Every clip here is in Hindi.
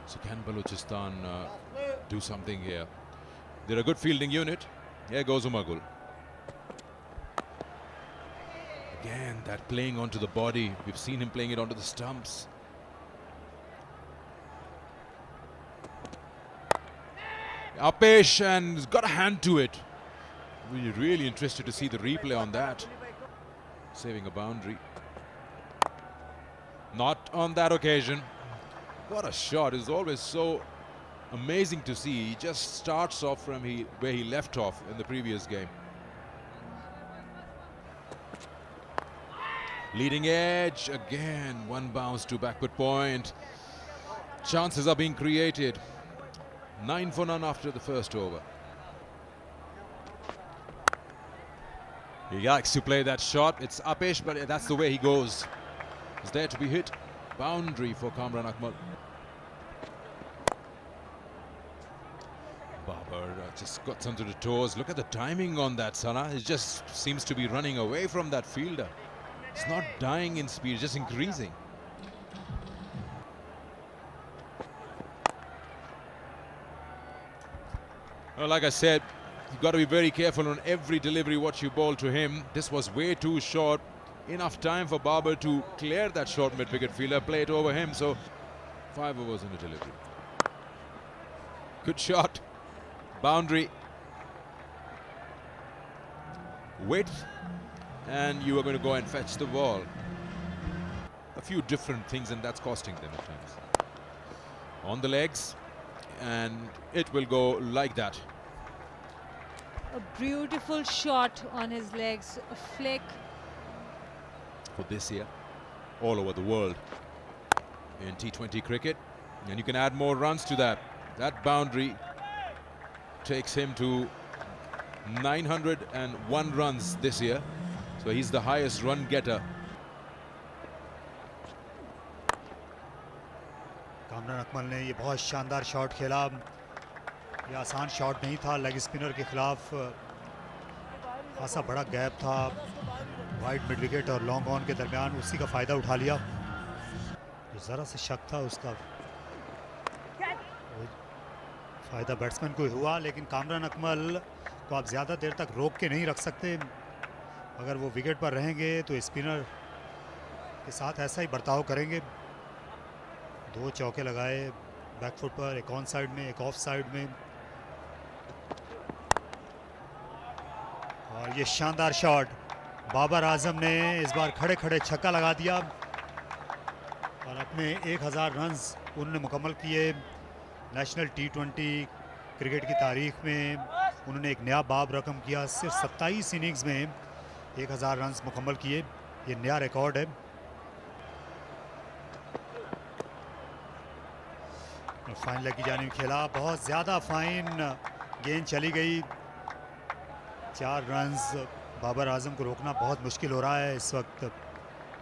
So can Balochistan do something here? They're a good fielding unit. Here goes Umagul. Again, that playing onto the body. We've seen him playing it onto the stumps. Apesh, and he's got a hand to it. We're really interested to see the replay on that. Saving a boundary. Not on that occasion. What a shot. It's always so amazing to see. He just starts off from where he left off in the previous game. Leading edge again. One bounce to backward point. Chances are being created. 9 for none after the first over. He likes to play that shot. It's Apesh, but that's the way he goes. It's there to be hit. Boundary for Kamran Akmal. Babar just got onto the toes. Look at the timing on that, Sana. It just seems to be running away from that fielder. It's not dying in speed, just increasing. Well, like I said, you've got to be very careful on every delivery what you bowl to him. This was way too short. Enough time for Babar to clear that short mid-wicket fielder, play it over him. So 5 overs in the delivery. Good shot. Boundary. Width. And you are going to go and fetch the ball. A few different things, and that's costing them at times. On the legs. And it will go like that. A beautiful shot on his legs, a flick. For this year, all over the world in T20 cricket. And you can add more runs to that. That boundary takes him to 901 runs this year. So he's the highest run getter. Kamran Akmal ने ये बहुत शानदार शॉट खेला. ये आसान शॉट नहीं था. लेग स्पिनर के खिलाफ खासा बड़ा गैप था वाइड मिड विकेट और लॉन्ग ऑन के दरमियान. उसी का फ़ायदा उठा लिया. जो ज़रा से शक था उसका फ़ायदा बैट्समैन को हुआ. लेकिन कामरान अकमल को आप ज़्यादा देर तक रोक के नहीं रख सकते. अगर वो विकेट पर रहेंगे तो स्पिनर के साथ ऐसा ही बर्ताव करेंगे. 2 चौके लगाए बैकफुट पर, एक ऑन साइड में, एक ऑफ साइड में. और ये शानदार शॉट बाबर आजम ने इस बार खड़े खड़े छक्का लगा दिया और अपने 1000 रन्स उन्होंने मुकम्मल किए. नेशनल T20 क्रिकेट की तारीख में उन्होंने एक नया बाब रकम किया. सिर्फ 27 इनिंग्स में 1000 रन्स मुकम्मल किए. ये नया रिकॉर्ड है. फाइन लेग की जानिब खेला. बहुत ज़्यादा फाइन गेंद चली गई. 4 रन्स. बाबर आजम को रोकना बहुत मुश्किल हो रहा है इस वक्त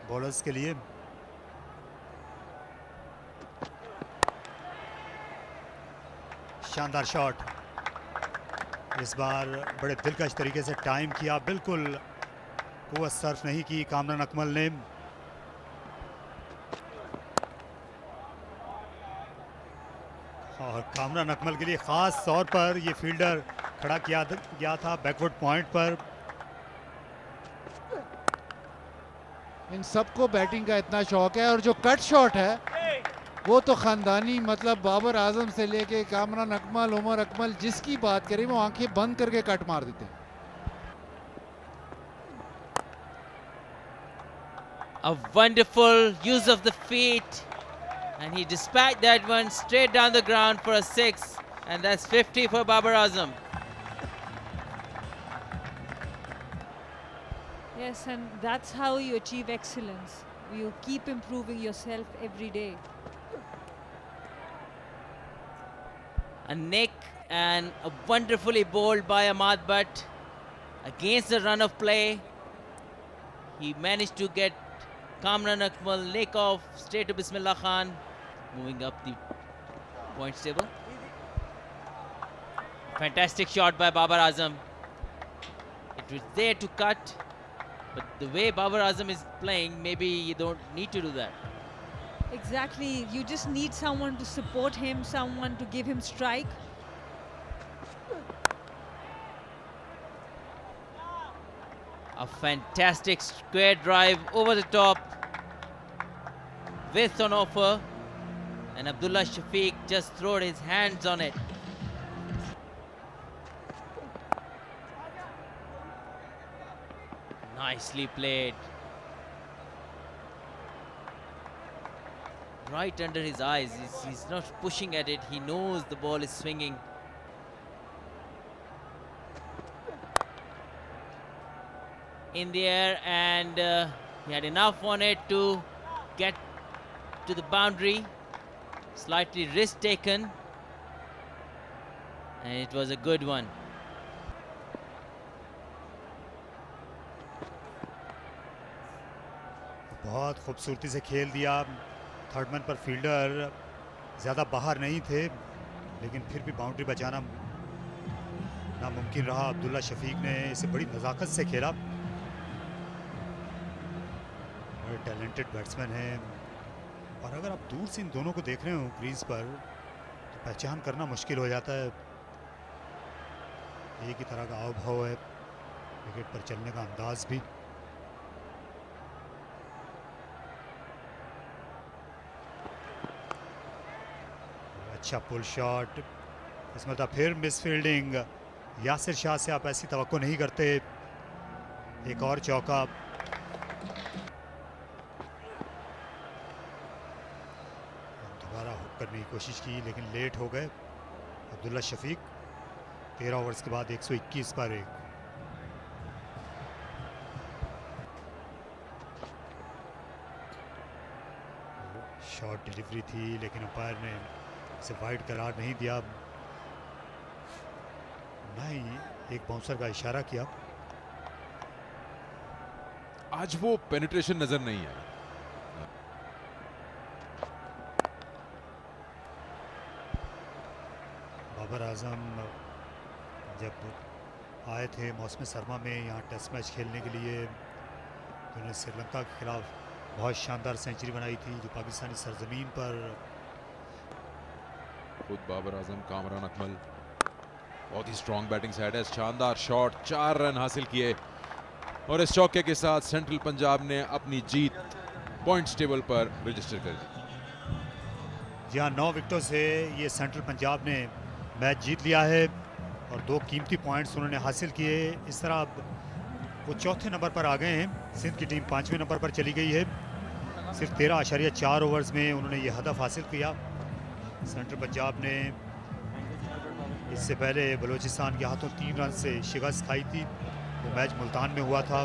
बॉलर्स के लिए. शानदार शॉट. इस बार बड़े दिलकश तरीके से टाइम किया. बिल्कुल कुव्वत सर्फ नहीं की कामरान अकमल ने. और कामरान अकमल के लिए ख़ास तौर पर ये फील्डर खड़ा किया गया था बैकवर्ड पॉइंट पर. इन सबको बैटिंग का इतना शौक है और जो कट शॉट है वो तो ख़ानदानी, मतलब बाबर आजम से लेके कामरान अकमल, उमर अकमल, जिसकी बात करें वो आंखें बंद करके कट मार देते हैं. A wonderful use of the feet, and he dispatched that one straight down the ground for a 6, and that's 50 for Babar Azam. Yes, and that's how you achieve excellence. You keep improving yourself every day. A nick and a wonderfully bowled by Ahmad Butt against the run of play. He managed to get Kamran Akmal nick off straight to Bismillah Khan, moving up the points table. Fantastic shot by Babar Azam. It was there to cut, but the way Babar Azam is playing, maybe you don't need to do that. Exactly. You just need someone to support him, someone to give him strike. A fantastic square drive over the top. Width on offer. And Abdullah Shafiq just throwed his hands on it. Nicely played. Right under his eyes. He's not pushing at it. He knows the ball is swinging. In the air, and he had enough on it to get to the boundary. Slightly risk taken, and it was a good one. बहुत खूबसूरती से खेल दिया। थर्ड मैन पर फील्डर ज़्यादा बाहर नहीं थे, लेकिन फिर भी बाउंड्री बचाना नामुमकिन रहा। अब्दुल्ला शफीक ने इसे बड़ी नज़ाकत से खेला। बड़े टैलेंटेड बैट्समैन हैं, और अगर आप दूर से इन दोनों को देख रहे हो क्रीज पर, तो पहचान करना मुश्किल हो जाता है। एक ही तरह का हाव भाव है, विकेट पर चलने का अंदाज भी। अच्छा पुल शॉट, इसमें था फिर मिस फील्डिंग। यासिर शाह से आप ऐसी तवक्को नहीं करते। एक और चौका। दोबारा हुक करने की कोशिश की, लेकिन लेट हो गए अब्दुल्ला शफीक। 13 ओवर्स के बाद 121 पर 1। शॉर्ट डिलीवरी थी, लेकिन अंपायर ने इसे वाइड करार नहीं दिया, ना ही एक बाउंसर का इशारा किया। आज वो पेनिट्रेशन नजर नहीं आई। बाबर आजम जब आए थे मौसम सरमा में यहाँ टेस्ट मैच खेलने के लिए, तो उन्होंने श्रीलंका के खिलाफ बहुत शानदार सेंचुरी बनाई थी, जो पाकिस्तानी सरजमीन पर। खुद बाबर आजम, कामरान अकमल, बहुत ही स्ट्रॉन्ग बैटिंग साइड है। शानदार शॉट, 4 रन हासिल किए, और इस चौके के साथ सेंट्रल पंजाब ने अपनी जीत पॉइंट्स टेबल पर रजिस्टर कर दी। जी हाँ, 9 विकेटों से ये सेंट्रल पंजाब ने मैच जीत लिया है, और 2 कीमती पॉइंट्स उन्होंने हासिल किए। इस तरह अब वो चौथे नंबर पर आ गए हैं। सिंध की टीम 5वें नंबर पर चली गई है। सिर्फ 13.4 ओवर्स में उन्होंने ये हदफ हासिल किया। सेंट्रल पंजाब ने इससे पहले बलूचिस्तान के हाथों 3 रन से शिकस्त खाई थी। वो मैच मुल्तान में हुआ था।